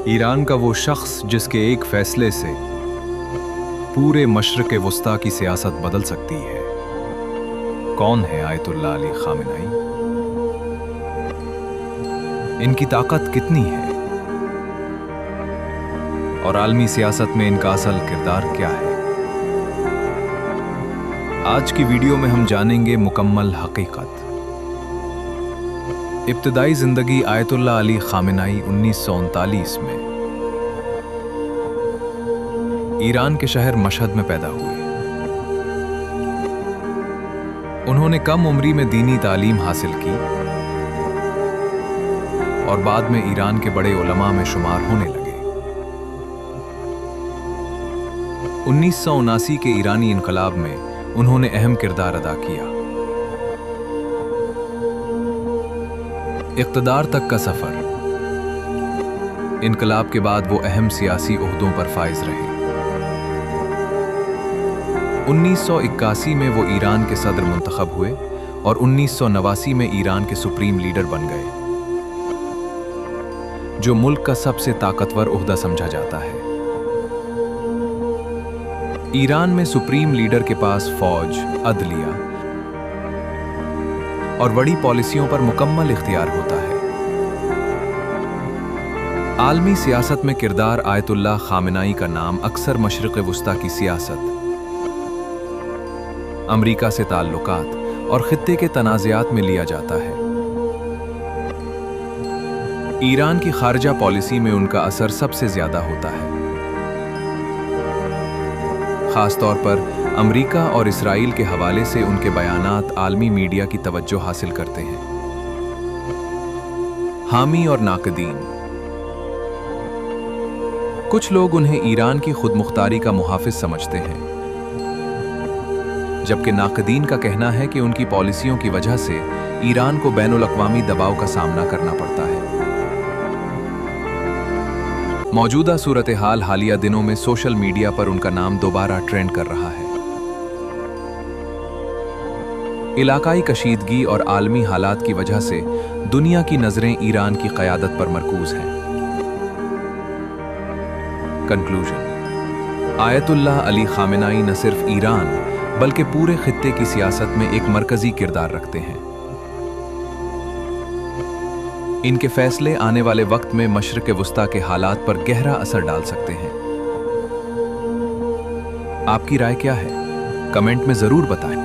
Iran का वो शख्स जिसके एक फैसले से पूरे मशरक़ वस्ता की सियासत बदल सकती है, कौन है आयतुल्लाह अली खामेनेई? इनकी ताकत कितनी है और आलमी सियासत में इनका असल किरदार क्या है? आज की वीडियो में हम जानेंगे मुकम्मल हकीकत। इब्तिदाई जिंदगी आयतुल्लाह अली खामेनेई 1939 में ईरान के शहर मशहद में पैदा हुए। उन्होंने कम उम्री में दीनी तालीम हासिल की और बाद में ईरान के बड़े उलमा में शुमार होने लगे। 1979 के ईरानी इनकलाब में उन्होंने अहम किरदार अदा किया। इक़्तिदार तक का सफर। इनकलाब के बाद वो अहम सियासी ओहदों पर फाइज रहे। 1981 में वो ईरान के सदर मुंतखब हुए और 1989 में ईरान के सुप्रीम लीडर बन गए, जो मुल्क का सबसे ताकतवर ओहदा समझा जाता है। ईरान में सुप्रीम लीडर के पास फौज, अदलिया और बड़ी पॉलिसियों पर मुकम्मल इख्तियार होता है। आलमी सियासत में किरदार आयतुल्लाह खामेनेई का नाम अक्सर मशरिक़ वस्ता की सियासत, अमरीका से ताल्लुकात और खित्ते के तनाज़ात में लिया जाता है। ईरान की खारजा पॉलिसी में उनका असर सबसे ज्यादा होता है, खास तौर पर अमरीका और इसराइल के हवाले से उनके बयानात आलमी मीडिया की तवज्जो हासिल करते हैं। हामी और नाकदीन। कुछ लोग उन्हें ईरान की खुदमुख्तारी का मुहाफिज समझते हैं, जबकि नाकदीन का कहना है कि उनकी पॉलिसियों की वजह से ईरान को बैनुल-अक़वामी दबाव का सामना करना पड़ता है। मौजूदा सूरत हाल हालिया दिनों में सोशल मीडिया पर उनका नाम दोबारा ट्रेंड कर रहा है। इलाकाई कशीदगी और आलमी हालात की वजह से दुनिया की नजरें ईरान की क़यादत पर मरकूज हैं। कंक्लूजन। आयतुल्लाह अली खामेनेई न सिर्फ ईरान बल्कि पूरे खित्ते की सियासत में एक मरकजी किरदार रखते हैं। इनके फैसले आने वाले वक्त में मशरिक़ वस्ता के हालात पर गहरा असर डाल सकते हैं। आपकी राय क्या है? कमेंट में जरूर बताएं।